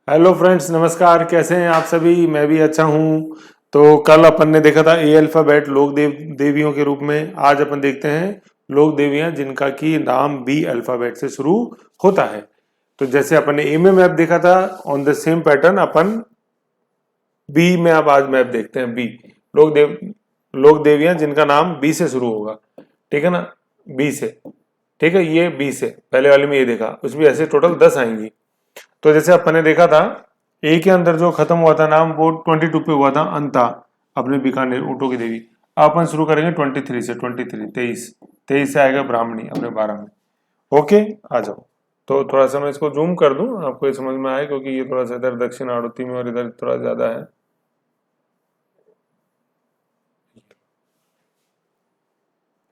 Hello friends, नमस्कार। कैसे हैं आप सभी? मैं भी अच्छा हूँ। तो कल अपन ने देखा था ए अल्फाबेट लोक देवियों के रूप में। आज अपन देखते हैं लोक देवियां जिनका की नाम बी अल्फाबेट से शुरू होता है। तो जैसे अपन ने ए में मैप देखा था, ऑन द सेम पैटर्न अपन बी में अब आज मैप देखते हैं। बी लोक देवियां जिनका नाम बी से शुरू होगा। ठीक है ना? बी से। ठीक है, ये बी से पहले वाले में ये देखा, उसमें ऐसे टोटल 10 आएंगी। तो जैसे अपन ने देखा था ए के अंदर जो खत्म हुआ था नाम वो 22 पे हुआ था, अंता, अपने बीकानेर ऊंटों की देवी। अब अपन शुरू करेंगे 23 से। 23 से आएगा ब्राह्मणी अपने 12 में। ओके, आ जाओ। तो थोड़ा सा मैं इसको जूम कर दूं, आपको ये समझ में आए, क्योंकि ये थोड़ा सा इधर दक्षिण आड़ती में और इधर थोड़ा ज्यादा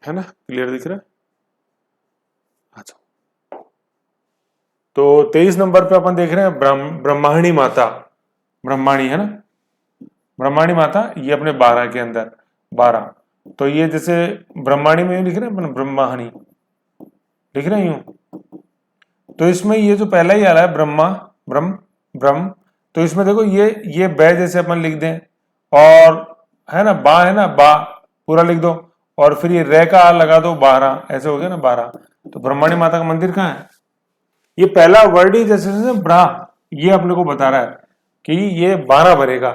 है ना? क्लियर दिख रहा है? आ जाओ। तो 23 नंबर पे अपन देख रहे हैं ब्रह्माणी माता। ब्रह्माणी है ना? ब्रह्माणी माता, ये अपने 12 के अंदर 12। तो ये जैसे ब्रह्माणी में लिख रहे हैं अपन, ब्रह्माणी लिख रहे हैं यूं। तो इसमें ये जो पहला ही आ रहा है ब्रह्मा, ब्रह्म, ब्रह्म, तो इसमें देखो ये बै जैसे अपन लिख दें, और है ना बा, है ना बा, पूरा लिख दो, और फिर ये रे का आ लगा दो, 12, ऐसे हो गया ना 12। तो ब्रह्माणी माता का मंदिर कहाँ है? ये पहला वर्ड ही जैसे जैसे ब्रा, ये अपने को बता रहा है कि ये 12 भरेगा।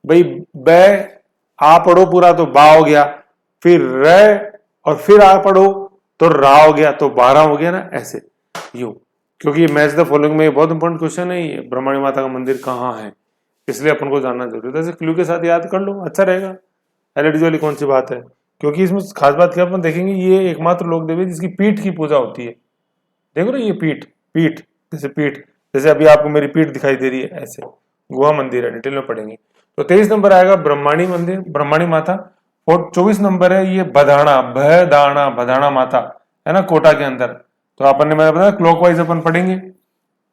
भाई बै आ पढ़ो पूरा तो बा हो गया, फिर रे, और फिर आ पढ़ो तो रा हो गया, तो 12 हो गया ना, ऐसे यू। क्योंकि ये मैच द फॉलोइंग में बहुत इंपॉर्टेंट क्वेश्चन है, ये ब्रह्मणी माता का मंदिर कहाँ है, इसलिए अपन को जानना जरूरी है। ऐसे क्लू के साथ याद कर लो, अच्छा रहेगा। एलईडी वाली कौन सी बात है? क्योंकि इसमें खास बात क्या अपन देखेंगे, ये एकमात्र लोक देवी जिसकी पीठ की पूजा होती है। देखो ना, ये पीठ, पीठ, जैसे पीठ, जैसे अभी आपको मेरी पीठ दिखाई दे रही है, ऐसे गुहा मंदिर है, डिटेल में पढ़ेंगे। तो 23 नंबर आएगा ब्रह्माणी मंदिर, ब्रह्माणी माता। और 24 नंबर है ये बधाना, भदाना, बधाना माता, है ना, कोटा के अंदर। तो अपन ने, मैंने बताया क्लॉकवाइज अपन पढ़ेंगे।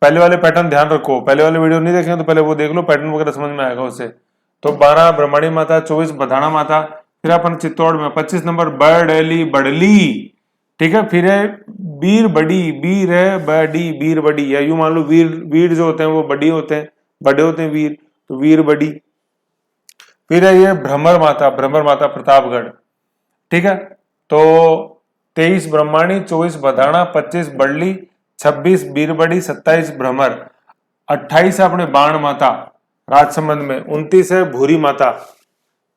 पहले वाले पैटर्न ध्यान रखो, पहले वाले वीडियो नहीं देखे तो पहले वो देख लो, पैटर्न वगैरह समझ में आएगा उससे। तो 12 ब्रह्माणी माता, 24 बधाना माता। फिर अपन चित्तौड़ में 25 नंबर बड़ली, बड़ली। ठीक है, फिर है बीर बड़ी, बीर है बड़ी, बीर बड़ी, या यूं मान लो वीर, वीर जो होते हैं वो बड़ी होते हैं, बड़े होते हैं वीर, तो वीर बड़ी। फिर है ये भ्रमर माता, भ्रमर माता प्रतापगढ़। ठीक है, तो 23 ब्रह्माणी, 24 बधाना, 25 बड़ली, 26 बीरबड़ी, 27 भ्रमर, 28 है अपने बाण माता राजसमंद में, 29 है भूरी माता।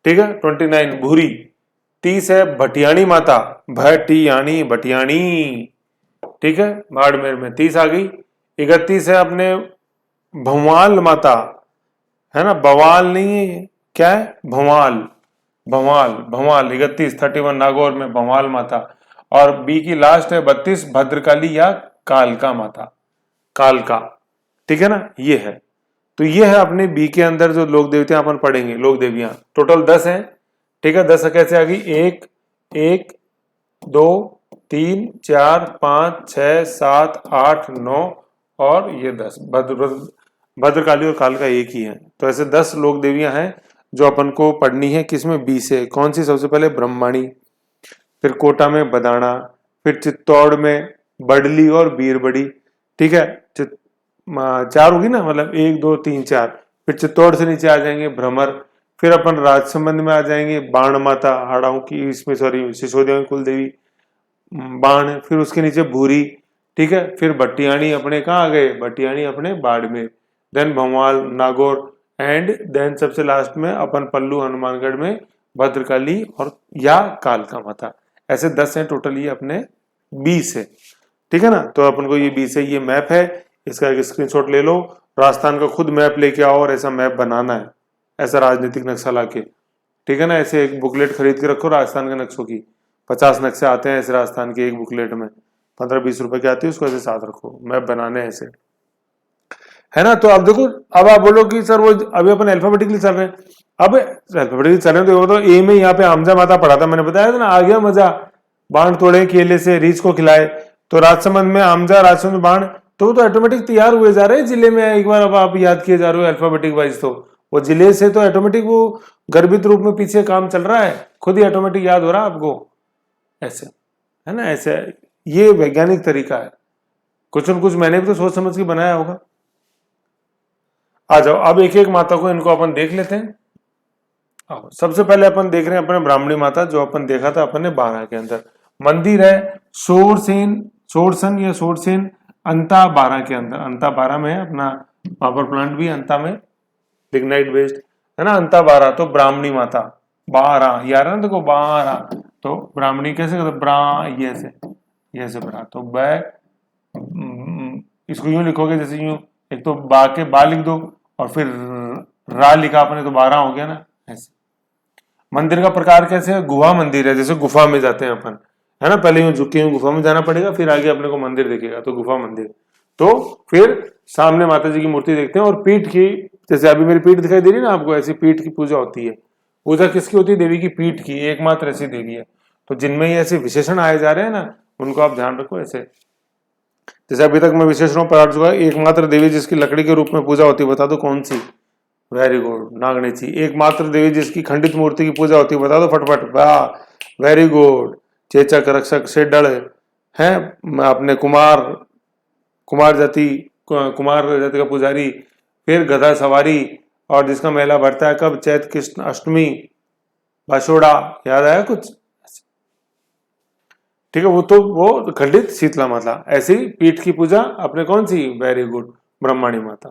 ठीक है, 29 भूरी। 30 है भटियाणी माता, भटियाणी, भटियाणी। ठीक है, बाड़मेर में 30 आ गई। 31 है अपने भंवाल माता, है ना, बवाल नहीं है ये, क्या है, भंवाल, भंवाल, भंवाल। 31 31 नागौर में भंवाल माता। और बी की लास्ट है 32 भद्रकाली या कालका माता, कालका। ठीक है ना, ये है। तो ये है अपने बी के अंदर जो लोक देवतियां अपन पढ़ेंगे, लोक देवियां टोटल 10 हैं। ठीक है, 10 कैसे आ गई? एक, एक, दो, तीन, चार, पांच, छह, सात, आठ, नौ, और ये 10। भद्रकाली और काल का एक ही है। तो ऐसे 10 लोक देवियां हैं जो अपन को पढ़नी है। किसमें? बी से। कौन सी? सबसे पहले ब्रह्माणी, फिर कोटा में बदाना, फिर चित्तौड़ में बडली और बीरबड़ी। ठीक है, 4 होगी ना, मतलब 1 2 3 4। फिर चित्तौड़ से नीचे आ जाएंगे भ्रमर। फिर अपन राजसमंद में आ जाएंगे बाण माता, हाड़ाओं की, इसमें सॉरी सिसोदियों की कुल देवी बाण। फिर उसके नीचे भूरी। ठीक है, फिर भट्टियाणी अपने कहाँ आ गए? भट्टियाणी अपने Barmer. Then Bhanwal, Nagaur, and then सबसे लास्ट में अपन पल्लू हनुमानगढ़ में भद्रकाली और या कालका माता। ऐसे 10 हैं टोटल ये अपने बी से। ठीक है ना? तो अपन को ये बी से ये मैप है, इसका एक स्क्रीनशॉट ले लो। राजस्थान का खुद मैप लेके आओ और ऐसा मैप बनाना है, ऐसा राजनीतिक नक्शा लाके। ठीक है ना? ऐसे एक बुकलेट खरीद के रखो राजस्थान के नक्शों की। 50 नक्शे आते हैं ऐसे राजस्थान के एक बुकलेट में, 15-20 रुपए की आती है, उसको ऐसे साथ रखो, मैप बनाने ऐसे, है ना? तो अब देखो, अब आप बोलो कि सर वो अभी अपन अल्फाबेटिकली चल रहे हैं। अब अल्फाबेटिकली चल रहे हैं तो ए में यहाँ पे आमजा माता पढ़ा था, मैंने बताया था ना, आ गया मजा। बाण तोड़े केले से, रीछ को खिलाए। तो राजसमंद में आमजा, राजसमंद में बाण, तो वो तो ऑटोमेटिक तैयार हुए जा रहे हैं जिले में। एक बार अब आप याद किए जा रहे हो अल्फाबेटिक वाइज, तो वो जिले से तो ऑटोमेटिक वो गर्भित रूप में पीछे काम चल रहा है, खुद ही ऑटोमेटिक याद हो रहा है आपको, ऐसे, है ना? ऐसे ये वैज्ञानिक तरीका है, कुछ न कुछ मैंने भी तो सोच समझ के बनाया होगा। आ जाओ, अब एक एक माता को इनको अपन देख लेते हैं। आओ, सबसे पहले अपन देख रहे हैं अपने ब्राह्मणी माता, जो अपन देखा था अपन ने 12 के अंदर। मंदिर है सोरसन या सोरसेन अंता 12 के अंदर, अंता 12 में है अपना पावर प्लांट भी अंता में, लिग्नाइट बेस्ड है ना। अंता 12 तो ब्राह्मणी माता 12 यार ना, देखो 12 तो ब्राह्मणी कैसे करते, ब्रा ये से ब्रा, तो इसको यूं लिखोगे जैसे यूं, एक तो बा के बा लिख दो और फिर रा लिखा आपने तो 12 हो गया ना, ऐसे। मंदिर का प्रकार कैसे है, गुहा मंदिर है, जैसे गुफा में जाते हैं अपन, है ना, पहले यूं झुक के यूं गुफा में जाना पड़ेगा, फिर आगे अपने को मंदिर दिखेगा, तो गुफा मंदिर। तो फिर सामने माता जी की मूर्ति देखते हैं, और पीठ की, जैसे अभी मेरी पीठ दिखाई दे रही है ना आपको, ऐसी पीठ की पूजा होती है। पूजा किसकी होती है, देवी की पीठ की, एकमात्र ऐसी देवी है। तो जिनमें ये ऐसे विशेषण आए जा रहे हैं ना, उनको आप ध्यान रखो ऐसे। जैसे अभी तक मैं विशेषणों पर आ चुका, एकमात्र देवी जिसकी लकड़ी के रूप में पूजा होती है, बता दो कौन सी। Very good, Nagnechi. एकमात्र देवी जिसकी खंडित मूर्ति की पूजा होती है, बता दो फटफट। वाह, वेरी गुड। चेचक, रक्षक, शेडड़ है अपने कुमार जाति का पुजारी। फिर गधा सवारी, और जिसका मेला भरता है कब, चैत कृष्ण अष्टमी, बाशोड़ा, याद आया कुछ, ठीक है। वो खंडित शीतला माता। ऐसी पीठ की पूजा अपने कौन सी, वेरी गुड, ब्रह्माणी माता।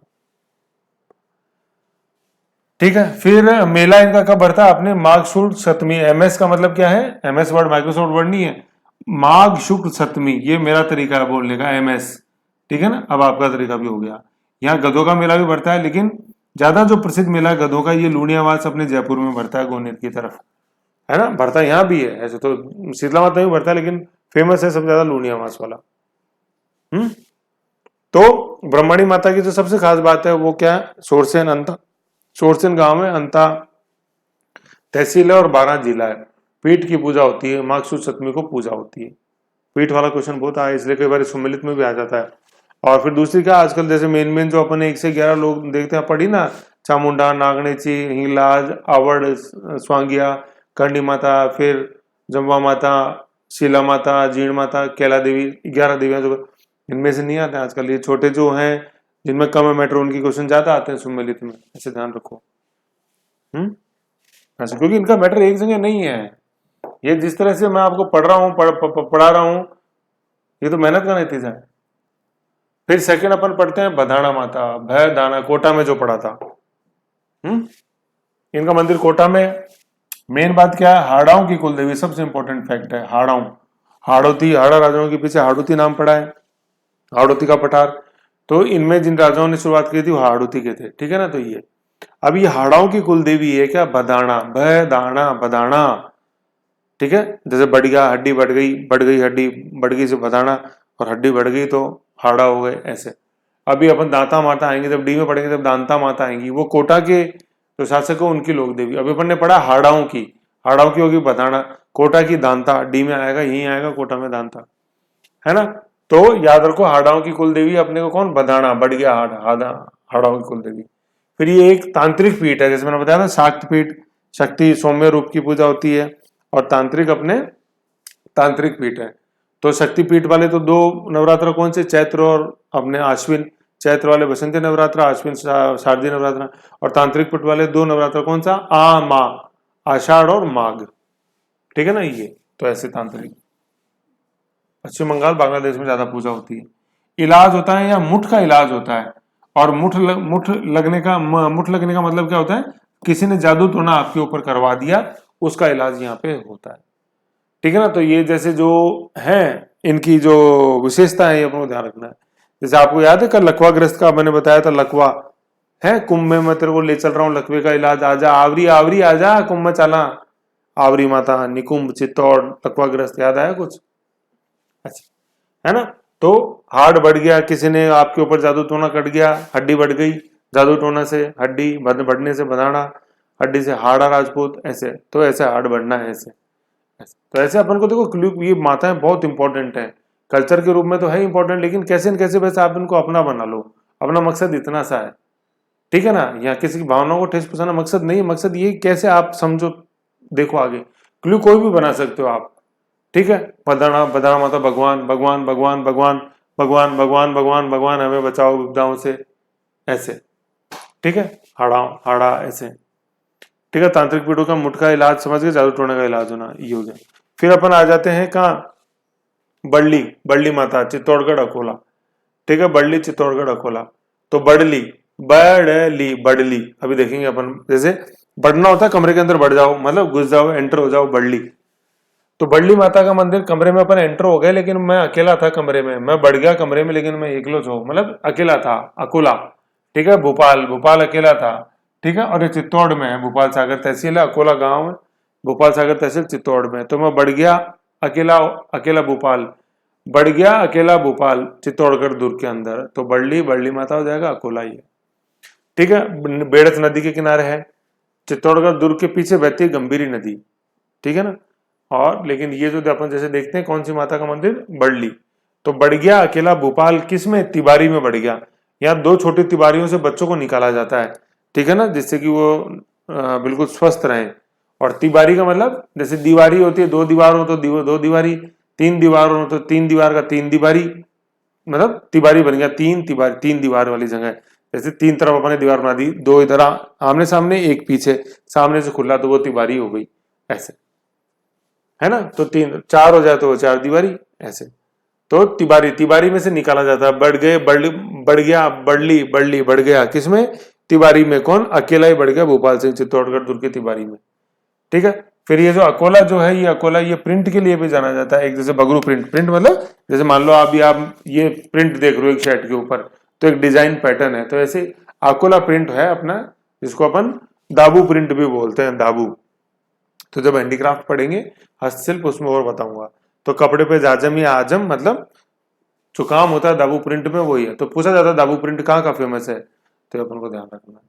ठीक है, फिर मेला इनका कब भरता है, अपने माघ शुक्ल सप्तमी। एमएस का मतलब क्या है, एमएस वर्ड माइक्रोसॉफ्ट वर्ड नहीं है, माघ शुक्ल सप्तमी, ये मेरा तरीका है बोलने का, एमएस। ठीक है ना, अब आपका तरीका भी हो गया। यहाँ गधों का मेला भी भरता है, लेकिन ज्यादा जो प्रसिद्ध मेला है गधों का, ये लूणियावास अपने जयपुर में भरता है, गोनेर की तरफ, है ना। भरता यहाँ भी है, ऐसे तो शीतला माता भी भरता है, लेकिन फेमस है सबसे ज्यादा लूणियावास वाला। तो ब्रह्मणी माता की जो सबसे खास बात है वो क्या है, सोरसेन गांव में अंता तहसील है और 12 जिला है। पीठ की पूजा होती है, माघ शुक्ल सप्तमी को पूजा होती है। पीठ वाला क्वेश्चन बहुत आया, इसलिए कई बार सम्मिलित में भी आ जाता है। और फिर दूसरी क्या, आजकल जैसे मेन जो अपने 1 से 11 लोग देखते हैं, पढ़ी ना, चामुंडा, नागणेची, हिंगलाज, आवड़, स्वांगिया, कंडी माता, फिर जम्वा माता, शीला माता, जीण माता, कैला देवी, 11 देवियां जो इनमें से नहीं आते हैं आजकल। ये छोटे जो हैं जिनमें कम है मैटर, उनकी क्वेश्चन ज्यादा आते हैं सम्मिलित में, ऐसे ध्यान रखो। ऐसे, क्योंकि इनका मैटर एक जगह नहीं है। ये जिस तरह से मैं आपको पढ़ रहा हूँ, पढ़ा रहा हूँ, ये तो मेहनत का नतीजा है। फिर सेकंड अपन पढ़ते हैं बधाना माता, भय दाना, कोटा में जो पढ़ा था। इनका मंदिर कोटा में। मेन बात क्या है, हाड़ाओं की कुलदेवी, सबसे इंपॉर्टेंट फैक्ट है हाड़ाओं। हाड़ा राजाओं के पीछे हाड़ूती नाम पड़ा है, हाड़ौती का पठार। तो इनमें जिन राजाओं ने शुरुआत की थी वो हाड़ौती के थे, ठीक है ना। तो ये अब ये हाड़ाओं की कुलदेवी है क्या, बदाना, भय दाना बदाना, ठीक है। जैसे बढ़ गया, हड्डी बढ़ गई हड्डी बढ़ गई से बदाना, और हड्डी बढ़ गई तो हाड़ा हो गए, ऐसे। अभी अपन दांता माता आएंगे, जब डी में पढ़ेंगे तब दांता माता आएंगी, वो कोटा के जो शासक है उनकी लोक देवी। अभी अपन ने पढ़ा हाड़ाओं की होगी बदाना, कोटा की दांता, डी में आएगा, यही आएगा कोटा में दांता, है ना। तो याद रखो, हाड़ाओं की कुलदेवी अपने को कौन, बदाना, बढ़ गया हाड़ाओं की कुलदेवी। फिर ये एक तांत्रिक पीठ है, जैसे मैंने बताया था, शाक्त पीठ, शक्ति सौम्य रूप की पूजा होती है, और तांत्रिक अपने तांत्रिक पीठ है। तो शक्ति पीठ वाले तो 2 नवरात्र कौन से, चैत्र और अपने आश्विन। चैत्र वाले बसंती नवरात्र, आश्विन शारदीय नवरात्र। और तांत्रिक पीठ वाले 2 नवरात्र कौन सा, आषाढ़ और माघ, ठीक है ना। ये तो ऐसे तांत्रिक। पश्चिम बंगाल, बांग्लादेश में ज्यादा पूजा होती है। इलाज होता है या मुठ का इलाज होता है, और मुठ लगने का मतलब क्या होता है, किसी ने जादू टोना आपके ऊपर करवा दिया, उसका इलाज यहाँ पे होता है, ठीक है ना। तो ये जैसे जो है इनकी जो विशेषता है, ये अपने को ध्यान रखना है। जैसे आपको याद है कल लकवाग्रस्त का मैंने बताया था, लकवा है, कुंभ में मैं तेरे को ले चल रहा हूँ, लकवे का इलाज, आजा आवरी आजा, कुंभ में चला, आवरी माता, निकुंभ, चित्तौड़, लकवाग्रस्त, याद आया कुछ, अच्छा, है ना। तो हार्ट बढ़ गया, किसी ने आपके ऊपर जादू टोना कट गया, हड्डी बढ़ गई, जादू टोना से हड्डी बढ़ने से बधाना, हड्डी से हाड़ा राजपूत, ऐसे। तो ऐसे हार्ट बढ़ना है, ऐसे। तो ऐसे अपन को देखो, ये माताएं बहुत इंपॉर्टेंट है, कल्चर के रूप में तो है इंपॉर्टेंट, लेकिन कैसे न कैसे वैसे आप इनको अपना बना लो। अपना मकसद इतना सा है, ठीक है ना। यहाँ किसी की भावनाओं को ठेस पहुंचाना मकसद नहीं, मकसद ये कैसे आप समझो, देखो आगे क्लू कोई भी बना सकते हो आप, ठीक है। बदाना माता, भगवान भगवान भगवान भगवान भगवान भगवान भगवान भगवान हमें बचाओ विपदाओं से, ऐसे। ठीक है, हाड़ा हाड़ा ऐसे। ठीक है, तांत्रिक पीड़ों का मुटका इलाज समझ गए, जादू टोने का इलाज होना, ये हो गया। फिर अपन आ जाते हैं कहाँ, बड़ली, बड़ली माता चित्तौड़गढ़ अकोला। ठीक है, बड़ली चित्तौड़गढ़ अकोला। तो बड़ली, बड़ली बड़ली, अभी देखेंगे अपन, जैसे बढ़ना होता है कमरे के अंदर बढ़ जाओ, मतलब घुस जाओ, एंटर हो जाओ, बड़ली। तो बड़ली माता का मंदिर, कमरे में अपन एंटर हो गए, लेकिन मैं अकेला था कमरे में, मैं बढ़ गया कमरे में, लेकिन मैं एकलो छो, मतलब अकेला था, अकोला। ठीक है, भोपाल, भोपाल अकेला था। ठीक है, और ये चित्तौड़ में है, भोपाल सागर तहसील है, अकोला गांव है, भोपाल सागर तहसील चित्तौड़ में। तो मैं बढ़ गया अकेला, अकेला भोपाल, बढ़ गया अकेला भोपाल चित्तौड़गढ़ दुर्ग के अंदर। तो बड़ली, बड़ली माता हो जाएगा, अकोला ही है। ठीक है, बेड़स नदी के किनारे है, चित्तौड़गढ़ दुर्ग के पीछे बहती है गंभीरी नदी। ठीक है ना। और लेकिन ये जो अपन जैसे देखते हैं, कौन सी माता का मंदिर, बड़ली। तो बढ़ गया अकेला भोपाल, किस में, तिवारी में बढ़ गया। यहाँ 2 छोटी तिवारियों से बच्चों को निकाला जाता है, ठीक है ना, जिससे कि वो बिल्कुल स्वस्थ रहें। और तिवारी का मतलब, जैसे दीवारी होती है, 2 दीवार हो तो 2 दीवारी, 3 दीवार हो तो 3 दीवार का 3 दीवारी, मतलब तिवारी बन गया, 3 दीवार, 3 दीवार वाली जगह। जैसे 3 तरफ अपने दीवार बना दी, 2 इधर आमने सामने, 1 पीछे, सामने से खुला, तो वो तिवारी हो गई, ऐसे है ना। तो 3 4 हो जाए तो वो 4 दीवारी, ऐसे। तो तिवारी, तिवारी में से निकाला जाता है, बढ़ गए, बढ़ गया, बढ़ली, बढ़ली बढ़ गया, किसमें, तिवारी में। कौन, अकेला ही बढ़ गया, भोपाल सिंह चित्तौड़गढ़ दुर्ग के तिवारी में। ठीक है। फिर ये जो अकोला जो है, ये अकोला, ये प्रिंट के लिए भी जाना जाता है, एक जैसे बगरू प्रिंट, प्रिंट मतलब जैसे मान लो अभी आप ये प्रिंट देख रहे हो एक शर्ट के ऊपर, तो एक डिजाइन पैटर्न है, तो ऐसे अकोला प्रिंट है अपना, जिसको अपन दाबू प्रिंट भी बोलते हैं, दाबू। तो जब हैंडीक्राफ्ट पढ़ेंगे, हस्तशिल्प, उसमें और बताऊंगा। तो कपड़े पे जाजम या आजम, मतलब जो काम होता है दाबू प्रिंट में, वही है। तो पूछा जाता है दाबू प्रिंट कहाँ का फेमस है, तो ये अपन को ध्यान रखना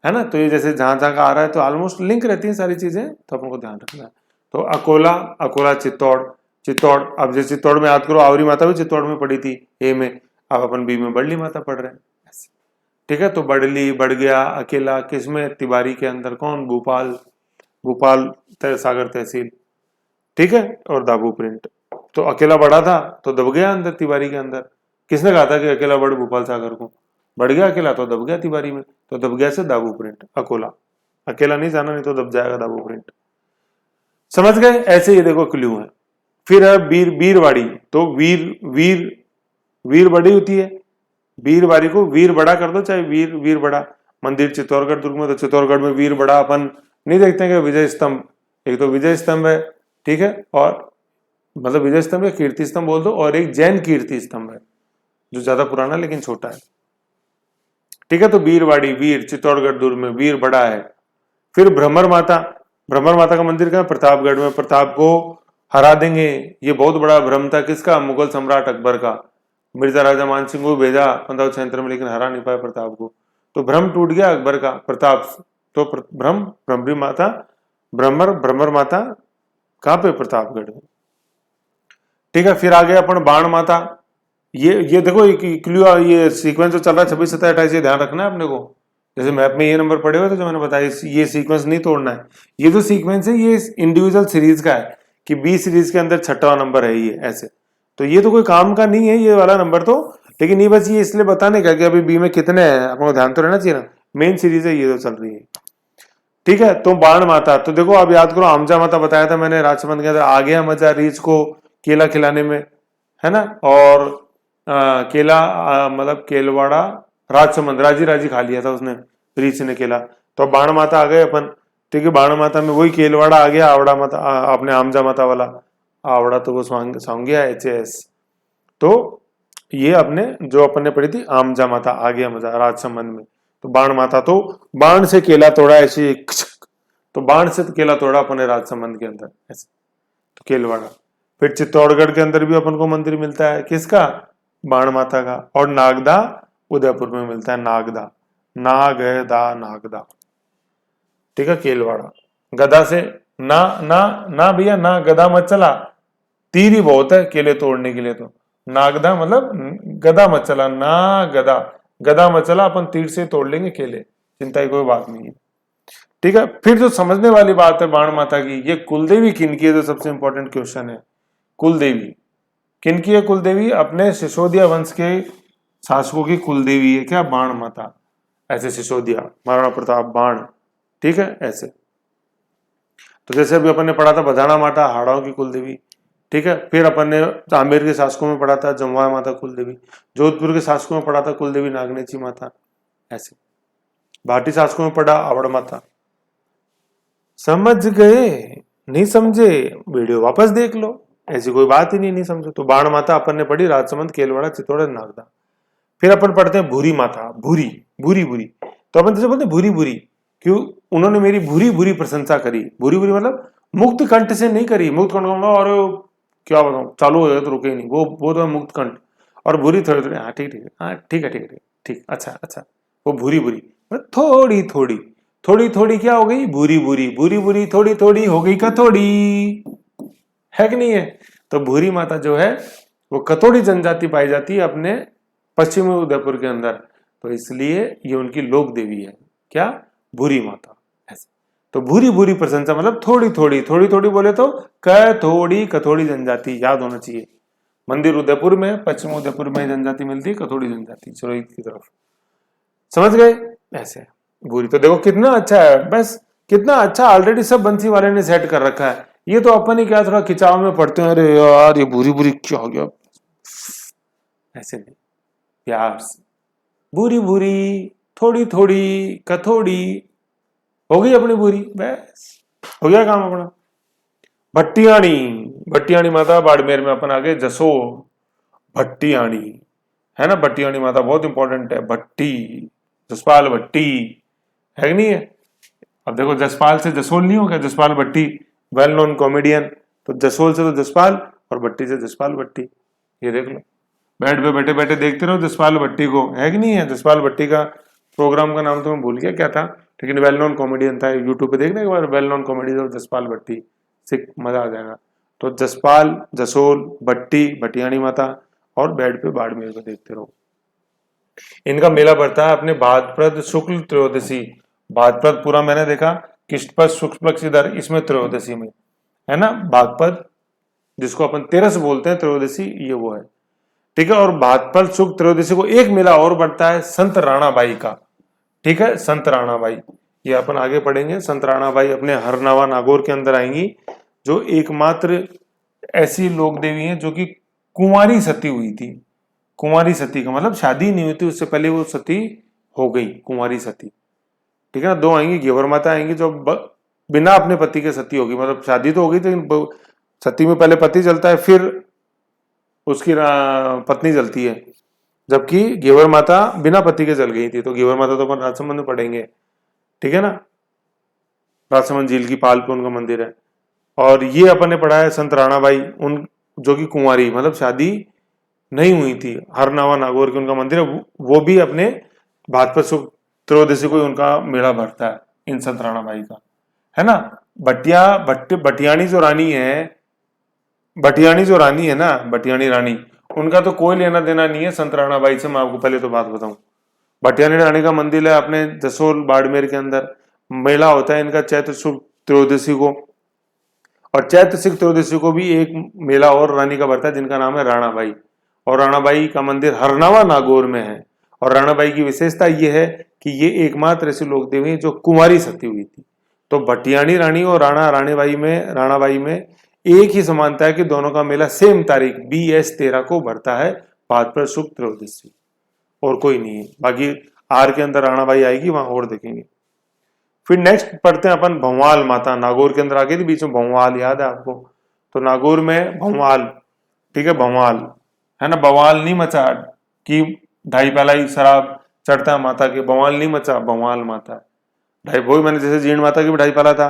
है ना। तो ये जैसे जहां जहां का आ रहा है, तो ऑलमोस्ट लिंक रहती है सारी चीजें, तो अपन को ध्यान रखना है। तो अकोला, अकोला चित्तौड़, चित्तौड़, अब जैसे चित्तौड़ में याद करो, आवरी माता भी चित्तौड़ में पड़ी थी, ए में। अब अपन बी में बड़ली माता पढ़ रहे हैं, ठीक है। तो बड़ली, बढ़ गया, अकेला, किसमें, तिवारी के अंदर। कौन, भोपाल, भोपाल सागर तहसील। ठीक है, और दाबू प्रिंट। तो अकेला बढ़ा था तो दब गया अंदर तिवारी के अंदर। किसने कहा था कि अकेला बढ़ भोपाल सागर को, बढ़ गया अकेला तो दब गया तिवारी में, तो दब गया से दाबू प्रिंट, अकोला। अकेला नहीं जाना, नहीं तो दब जाएगा दाबू प्रिंट। समझ गए, ऐसे ये देखो क्लू है। फिर है बीरवाड़ी। तो वीर, वीर बड़ी होती है, वीरवाड़ी को वीर बड़ा कर दो, चाहे वीर बड़ा। मंदिर चित्तौड़गढ़ दुर्ग में, तो चित्तौड़गढ़ में वीर बड़ा अपन नहीं देखते हैं कि विजय स्तंभ, एक तो विजय स्तंभ है, ठीक है, और मतलब विजय स्तंभ या कीर्ति स्तंभ बोल दो, और एक जैन कीर्ति स्तंभ है, जो ज्यादा पुराना लेकिन छोटा है। ठीक है, तो वीरवाड़ी, वीर, चित्तौड़गढ़ दुर्ग में वीर बड़ा है। फिर भ्रमर माता, भ्रमर माता का मंदिर कहाँ, प्रतापगढ़ में। प्रताप को हरा देंगे, ये बहुत बड़ा भ्रम था किसका, मुगल सम्राट अकबर का। मिर्जा राजा मान सिंह को भेजा 1576 में, लेकिन हरा नहीं पाया प्रताप को, तो भ्रम टूट गया अकबर का, प्रताप। तो भ्रम, भ्रमरी माता, भ्रमर, भ्रमर माता कहाँ पे, प्रतापगढ़ में। ठीक है, फिर आ गया अपन बाण माता। ये देखो, क्लियो, ये सीक्वेंस जो चल रहा है 26, 27, 28, ये ध्यान रखना है अपने को। जैसे मैप में ये नंबर पड़े हुए थे जो मैंने बताया, ये सीक्वेंस नहीं तोड़ना है। ये जो सीक्वेंस है, ये इंडिविजुअल सीरीज का है, कि बी सीरीज के अंदर 6वां नंबर है ये, ऐसे। तो ये तो कोई काम का नहीं है ये वाला नंबर तो, लेकिन ये बस ये इसलिए बताने का कि अभी बी में कितने हैं, आपको ध्यान तो रहना चाहिए ना। मेन सीरीज है ये जो चल रही है। ठीक है, तो बाण माता, तो देखो आप याद करो, आमजा माता बताया था मैंने राजसमंद के अंदर, आ गया मजा रीछ को केला खिलाने में, है ना। और केला, मतलब केलवाड़ा, राजसमंद, राजी राजी खा लिया था उसने, रीछ ने केला। तो बाण माता आ गए अपन। ठीक है, बाण माता में वही केलवाड़ा आ गया, आवड़ा माता, अपने आमजा माता वाला, आवड़ा तो वो सौंगिया एच, तो ये अपने जो अपन ने पढ़ी थी आमजा माता, आ गया मजा राजसमंद में। तो बाण माता, तो बाण से केला तोड़ा, ऐसे, तो बाण से केला तोड़ा अपन ने राजसमंद के अंदर, ऐसे। तो केलवाड़ा। फिर चित्तौड़गढ़ के अंदर भी अपन को मंदिर मिलता है, किसका, बाण माता का। और नागदा उदयपुर में मिलता है, नागदा, नागदा, नागदा। ठीक है, केलवाड़ा। गदा से, ना ना ना भैया, ना गदा मत चला, तीर ही बहुत है केले तोड़ने के लिए। तो नागदा मतलब गदा मत चला, ना गदा, गदा मत चला, अपन तीर से तोड़ लेंगे केले, चिंता की कोई बात नहीं है। ठीक है, फिर जो समझने वाली बात है बाण माता की, ये कुलदेवी किनकी है, जो सबसे इंपॉर्टेंट क्वेश्चन है। कुलदेवी किनकी है, कुलदेवी अपने सिसोदिया वंश के शासकों की कुलदेवी है क्या, बाण माता, ऐसे सिसोदिया, महाराणा प्रताप बाण, ठीक है ऐसे। तो जैसे अभी अपन ने पढ़ा था बधाना माता हाड़ाओं की कुल देवी, ठीक है। फिर अपन ने आमेर के शासकों में पढ़ा था जमवा माता कुल देवी, जोधपुर के शासकों में पढ़ा था कुल देवी नागनेची माता, ऐसे। भाटी शासकों में पढ़ा आवड़ माता। समझ गए? नहीं समझे वीडियो वापस देख लो, ऐसी कोई बात ही नहीं, नहीं समझो तो। बाण माता अपन ने पढ़ी राजसमंद, केलवाड़ा, चित्तौड़, नागदा। फिर अपन पढ़ते हैं भूरी माता, भूरी भूरी भूरी, तो अपन जैसे बोलते हैं भूरी भूरी, क्यों? उन्होंने मेरी भूरी भूरी प्रशंसा करी। भूरी भूरी मतलब मुक्त कंठ से नहीं करी, मुक्त कंठ और क्या बताऊं, चालू हो जाए तो रुके ही नहीं, वो तो मुक्त कंठ। और भूरी थोड़ी थोड़ी, हाँ ठीक ठीक, हाँ ठीक है ठीक है ठीक, अच्छा अच्छा, वो भूरी भूरी थोड़ी थोड़ी, थोड़ी थोड़ी क्या हो गई, भूरी भूरी, भूरी भूरी थोड़ी थोड़ी हो गई कथोड़ी, है कि नहीं है? तो भूरी माता जो है वो कथोड़ी जनजाति पाई जाती है अपने पश्चिमी उदयपुर के अंदर, तो इसलिए ये उनकी लोक देवी है, क्या? भूरी माता, ऐसे। तो भूरी भूरी प्रशंसा मतलब थोड़ी थोड़ी, थोड़ी थोड़ी बोले तो कथोड़ी, कथोड़ी जनजाति याद होना चाहिए। मंदिर उदयपुर में, पश्चिम उदयपुर में जनजाति मिलती है कथोड़ी जनजाति, चुरई की तरफ, समझ गए? ऐसे भूरी। तो देखो कितना अच्छा है, बस कितना अच्छा ऑलरेडी सब बंसी वाले ने सेट कर रखा है। ये तो अपन ही क्या थोड़ा खिंचाव में पढ़ते हैं, अरे यार ये भूरी भूरी क्या हो गया, ऐसे नहीं, प्यार से भूरी भूरी, थोड़ी थोड़ी, कथोड़ी, हो गई अपनी भूरी, बस हो गया काम अपना। भट्टियाणी, भट्टियाणी माता बाड़मेर में अपन आगे जसोल, भट्टियाणी है ना, भट्टियाणी माता बहुत इंपॉर्टेंट है। भट्टी, जसपाल भट्टी, है कि नहीं है? अब देखो जसपाल से जसोल नहीं हो गया, जसपाल भट्टी वेल नोन कॉमेडियन, तो जसोल से तो जसपाल और भट्टी से जसपाल भट्टी, ये देख लो। बेड पे बैठे बैठे देखते रहो जसपाल भट्टी को, है कि नहीं है? जसपाल भट्टी का प्रोग्राम का नाम तो मैं भूल गया क्या था, लेकिन वेल नोन कॉमेडियन था, यूट्यूब पे देखने के बाद well known comedy of Jaspal Bhatti, से मजा आ जाएगा। तो जसपाल, जसोल, भट्टी, भटियाणी माता और बेड पे बाड़मेर को देखते रहो। इनका मेला पड़ता है अपने भाद्रपद शुक्ल त्रयोदशी, भाद्रपद पूरा मैंने देखा, कृष्ण शुक्ल पक्ष इधर, इसमें त्रयोदशी में है ना, भाद्रपद जिसको अपन तेरस बोलते हैं, त्रयोदशी ये वो है, ठीक है। और भाद्रपद शुक्ल त्रयोदशी को एक मेला और बढ़ता है संत राणाबाई का, ठीक है, संत राणाबाई, ये अपन आगे पढ़ेंगे। संत राणाबाई अपने हरनावा नागौर के अंदर आएंगी, जो एकमात्र ऐसी लोक देवी हैं जो कि कुंवारी सती हुई थी। कुंवारी सती का मतलब शादी नहीं हुई थी, उससे पहले वो सती हो गई, कुंवारी सती, ठीक है ना। दो आएंगी, घेवर माता आएंगी जो बिना अपने पति के सती होगी, मतलब शादी तो होगी लेकिन सती में पहले पति जलता है फिर उसकी पत्नी जलती है, जबकि घेवर माता बिना पति के जल गई थी। तो घेवर माता तो अपन राजसमंद में पढ़ेंगे, ठीक है ना, राजसमंद झील की पाल पे उनका मंदिर है। और ये अपन ने पढ़ा है संत राणाबाई, उन जो कि कुंवारी मतलब शादी नहीं हुई थी, हरनावा नागौर के उनका मंदिर है, वो भी अपने भाद्रपद शुक्ल त्रयोदशी को उनका मेला भरता है इन संत राणाबाई का, है ना। भटियाणी जो रानी है, भटियाणी जो रानी है ना, भटियाणी रानी, उनका तो कोई लेना देना नहीं है संत राणाबाई से, मैं आपको पहले तो बात बताऊं। भटियाणी रानी का मंदिर है अपने जसोल बाड़मेर के अंदर, मेला होता है इनका चैत्र शुक्ल त्रयोदशी को, और चैत्र शुक्ल त्रयोदशी को भी एक मेला और रानी का भरता है जिनका नाम है राणाबाई, और राणाबाई का मंदिर हरनावा नागौर में है। और राणाबाई की विशेषता यह है कि ये एकमात्र ऐसी लोक देवी जो कुंवारी सती हुई थी। तो भटियाणी रानी और राणाबाई में एक ही समानता है कि दोनों का मेला सेम तारीख BS13 को भरता है, भाद्रपद शुक्ल त्रयोदशी, और कोई नहीं है। बाकी आर के अंदर राणाबाई आएगी, वहां और देखेंगे। फिर नेक्स्ट पढ़ते हैं अपन भंवाल माता, नागौर के अंदर आ गई थी बीच में, भंवाल याद है आपको? तो नागौर में भंवाल, ठीक है, भंवाल है ना, बवाल नहीं मचा कि ढाई प्याला शराब चढ़ता है माता के, बवाल नहीं मचा, भंवाल माता ढाई, वही मैंने जैसे जीर्ण माता की भी ढाई प्याला था,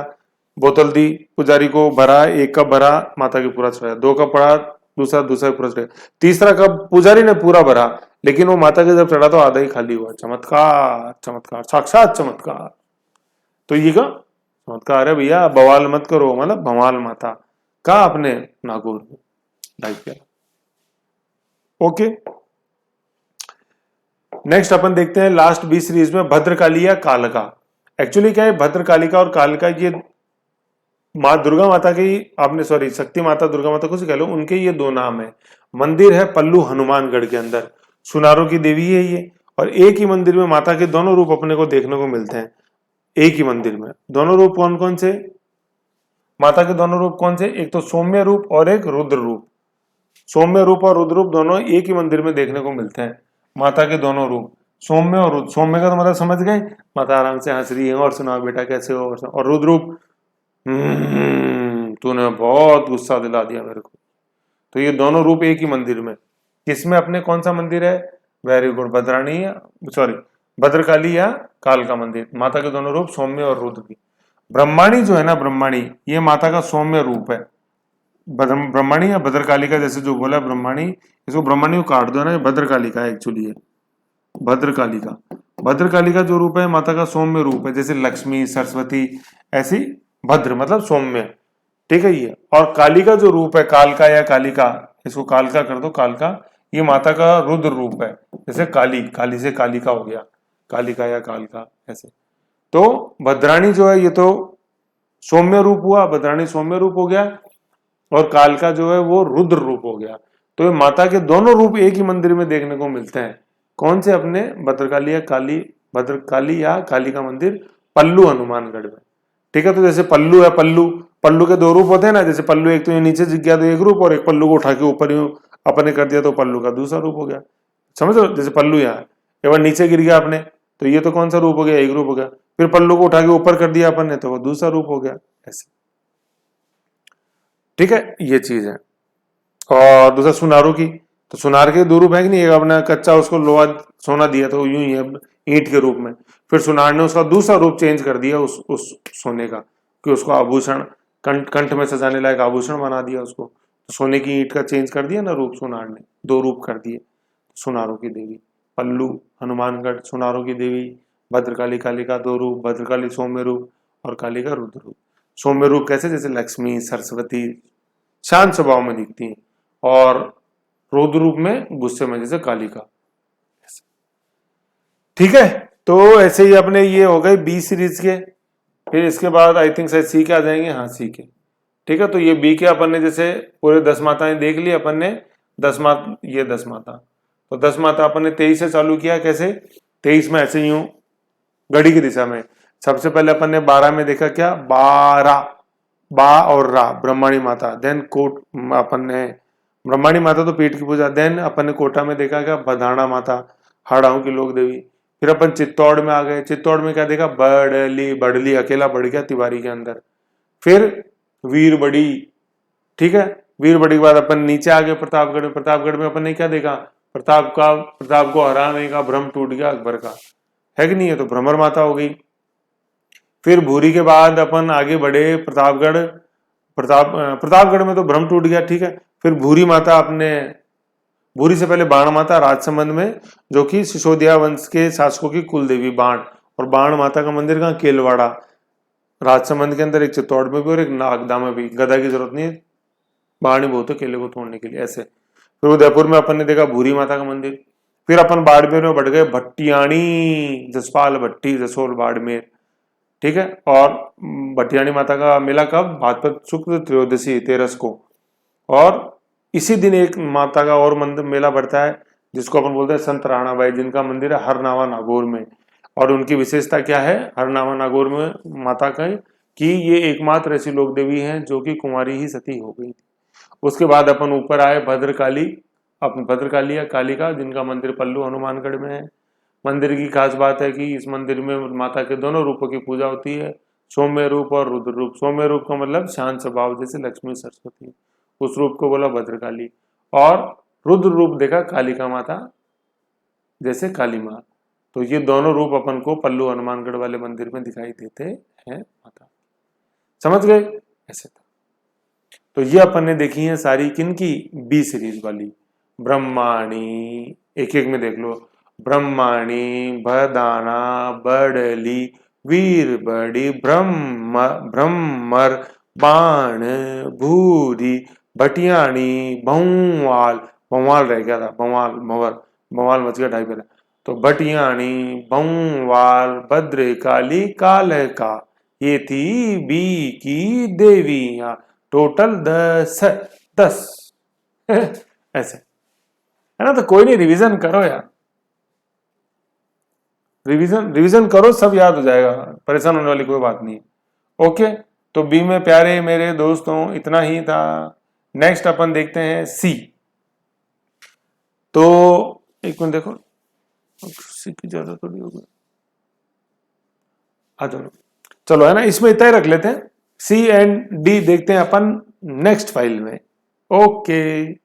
बोतल दी पुजारी को, भरा, एक कप भरा, माता की पूरा चढ़ाया, 2 कप पड़ा, दूसरा पूरा चढ़ाया, तीसरा कप पुजारी ने पूरा भरा, लेकिन वो माता के जब चढ़ा तो आधा ही खाली हुआ। चमत्कार, चमत्कार, साक्षात चमत्कार। तो ये का चमत्कार है भैया, बवाल मत करो, मतलब भंवाल माता का अपने नागौर में ढाई प्याला। ओके, नेक्स्ट अपन देखते हैं लास्ट 20 सीरीज में भद्रकाली या कालिका। एक्चुअली क्या है, भद्रकालिका और कालिका ये माँ दुर्गा माता की, आपने सॉरी शक्ति माता दुर्गा माता कुछ कह लो, उनके ये 2 नाम है। मंदिर है पल्लू हनुमानगढ़ के अंदर, सुनारों की देवी है ये, और एक ही मंदिर में माता के दोनों रूप अपने को देखने को मिलते हैं। एक ही मंदिर में दोनों रूप कौन कौन से? माता के दोनों रूप कौन से? एक तो सौम्य रूप और एक रुद्र रूप। सौम्य रूप और रुद्र रूप दोनों एक ही मंदिर में देखने को मिलते हैं। माता के दोनों रूप सौम्य और रुद्र। सौम्य का तो मतलब समझ गए, माता आराम से हंस रही है और सुनाओ बेटा कैसे हो, और रुद्र रूप तूने बहुत गुस्सा दिला दिया मेरे को। तो ये दोनों रूप एक ही मंदिर में। किसमें? अपने कौन सा मंदिर है? वेरी गुड, भद्राणी या सॉरी भद्रकाली या काल का मंदिर। माता के दोनों रूप सौम्य और रुद्र की। ब्रह्माणी जो है ना, ब्रह्माणी ये माता का सौम्य रूप है। ब्रह्माणी या भद्रकाली का, जैसे जो बोला ब्रह्माणी, इसको ब्रह्माणी को काट दो ना, भद्रकाली का एक्चुअली है भद्रकाली का। भद्रकाली का जो रूप है माता का सौम्य रूप है, जैसे लक्ष्मी सरस्वती ऐसी। भद्र मतलब सौम्य, ठीक है ये। और काली का जो रूप है कालका या कालिका, इसको कालका कर दो, कालका, ये माता का रुद्र रूप है। जैसे काली, काली से कालिका हो गया, कालिका या कालका ऐसे। तो भद्राणी जो है ये तो सौम्य रूप हुआ, भद्राणी सौम्य रूप हो गया, और कालका जो है वो रुद्र रूप हो गया। तो ये माता के दोनों रूप एक ही मंदिर में देखने को मिलते हैं। कौन से? अपने भद्रकाली या काली, भद्रकाली या काली का मंदिर पल्लू हनुमानगढ़ में, ठीक है। तो जैसे पल्लू है, पल्लू, पल्लू के दो रूप होते हैं ना, जैसे पल्लू एक तो ये नीचे झुक गया तो एक रूप, और एक पल्लू को उठा के ऊपर यूं अपने कर दिया तो पल्लू का दूसरा रूप हो गया। समझ रहे हो? जैसे पल्लू यहाँ एक बार नीचे गिर गया आपने तो ये तो कौन सा रूप हो गया? एक रूप हो गया। फिर पल्लू को उठा के ऊपर कर दिया अपन ने तो वो दूसरा रूप हो गया, ऐसे, ठीक है। ये चीज है। और दूसरा सुनारों की, तो सुनार के दो रूप है कि नहीं? एक अपना कच्चा उसको लोहा सोना दिया तो यूं ही है ईंट के रूप में, फिर सुनार ने उसका दूसरा रूप चेंज कर दिया उस सोने का, कि उसको आभूषण कंठ में सजाने लायक आभूषण बना दिया उसको। तो सोने की ईंट का चेंज कर दिया ना रूप, सुनार ने दो रूप कर दिए। सुनारों की देवी पल्लू हनुमानगढ़, सुनारों की देवी भद्रकाली, काली का दो रूप, भद्रकाली सौम्य रूप और काली का रुद्र रूप। सौम्य रूप कैसे? जैसे लक्ष्मी सरस्वती शांत स्वभाव में दिखती हैं, और रुद्र रूप में गुस्से में, जैसे काली का, ठीक है। तो ऐसे ही अपने ये हो गए बी सीरीज के। फिर इसके बाद आई थिंक शायद सी के आ जाएंगे, हाँ सी के, ठीक है। तो ये बी के अपन ने जैसे पूरे 10 माताएं देख ली अपन ने, 10 माता, ये 10 माता, तो 10 माता अपन ने 23 से चालू किया। कैसे? 23 में ऐसे यूं घड़ी की दिशा में। सबसे पहले अपन ने 12 में देखा क्या? 12 बा और रा ब्रह्माणी माता। देन कोट अपन ने ब्रह्माणी माता तो पेट की पूजा। देन अपन ने कोटा में देखा क्या? बधाना माता, हाड़ाओं की लोक देवी। फिर अपन चित्तौड़ में आ गए। चित्तौड़ में क्या देखा? बड़ली, बड़ली अकेला बढ़ गया तिवारी के अंदर। फिर वीर बड़ी, ठीक है। वीर बड़ी के बाद अपन नीचे आ गए प्रतापगढ़ में। प्रतापगढ़ में अपन ने क्या देखा? प्रताप को हराने का भ्रम टूट गया अकबर का, है कि नहीं? है तो भ्रमर माता हो गई। फिर भूरी के बाद अपन आगे बढ़े प्रतापगढ़ में तो भ्रम टूट गया, ठीक है। फिर भूरी माता, अपने भूरी से पहले बाण माता राजसमंद में, जो कि सिसोदिया वंश के शासकों की कुल देवी बाण। और बाण माता का मंदिर कहाँ? केलवाड़ा, राजसमंद के अंदर, एक चित्तौड़ में भी और एक नागदा में भी। गदा की जरूरत नहीं है, बाण ही बहुत है केले को तोड़ने के लिए, ऐसे। फिर उदयपुर में अपन ने देखा भूरी माता का मंदिर। फिर अपन बाड़मेर में बढ़ गए भट्टियाणी, जसपाल भट्टी, जसोल बाड़मेर, ठीक है। और भटियाणी माता का मेला कब? भाद्रपद शुक्ल त्रयोदशी 13 को। और इसी दिन एक माता का और मंदिर मेला बढ़ता है, जिसको अपन बोलते हैं संत राणाबाई, जिनका मंदिर है हरनावा नागौर में। और उनकी विशेषता क्या है हरनावा नागौर में माता का? कि ये एकमात्र ऐसी लोक देवी हैं जो कि कुंवारी ही सती हो गई थी। उसके बाद अपन ऊपर आए भद्रकाली, अपन भद्रकाली या कालिका, जिनका मंदिर पल्लू हनुमानगढ़ में है। मंदिर की खास बात है कि इस मंदिर में माता के दोनों रूपों की पूजा होती है, सौम्य रूप और रुद्र रूप। सौम्य रूप का मतलब शांत स्वभाव, जैसे लक्ष्मी सरस्वती, उस रूप को बोला भद्रकाली। और रुद्र रूप देखा कालिका माता, जैसे काली माँ। तो ये दोनों रूप अपन को पल्लू हनुमानगढ़ वाले मंदिर में दिखाई देते हैं माता। समझ गए? ऐसे था। तो ये अपन ने देखी है सारी किनकी? बी सीरीज वाली। ब्रह्माणी, एक एक में देख लो। ब्रह्माणी, भदाना, बड़ली, वीर बड़ी, ब्रह्मर, बाण, भूरी, भटियाणी, भौवाल, भौवाल रह गया था, भौवाल भंवर, भौवाल मच गया 2.5 पहले। तो भटियाणी, भौवाल, भद्रकाली, कालका, ये थी बी की देवियां। टोटल 10 ऐसे, है ना। तो कोई नहीं, रिवीजन करो यार। रिवीजन रिवीजन करो, सब याद हो जाएगा, परेशान होने वाली कोई बात नहीं है। ओके, तो बी में प्यारे मेरे दोस्तों इतना ही था। नेक्स्ट अपन देखते हैं सी। तो एक मिनट देखो, सी की ज्यादा थोड़ी होगी। चलो चलो, है ना, इसमें इतना ही रख लेते हैं। सी एंड डी देखते हैं अपन नेक्स्ट फाइल में। ओके।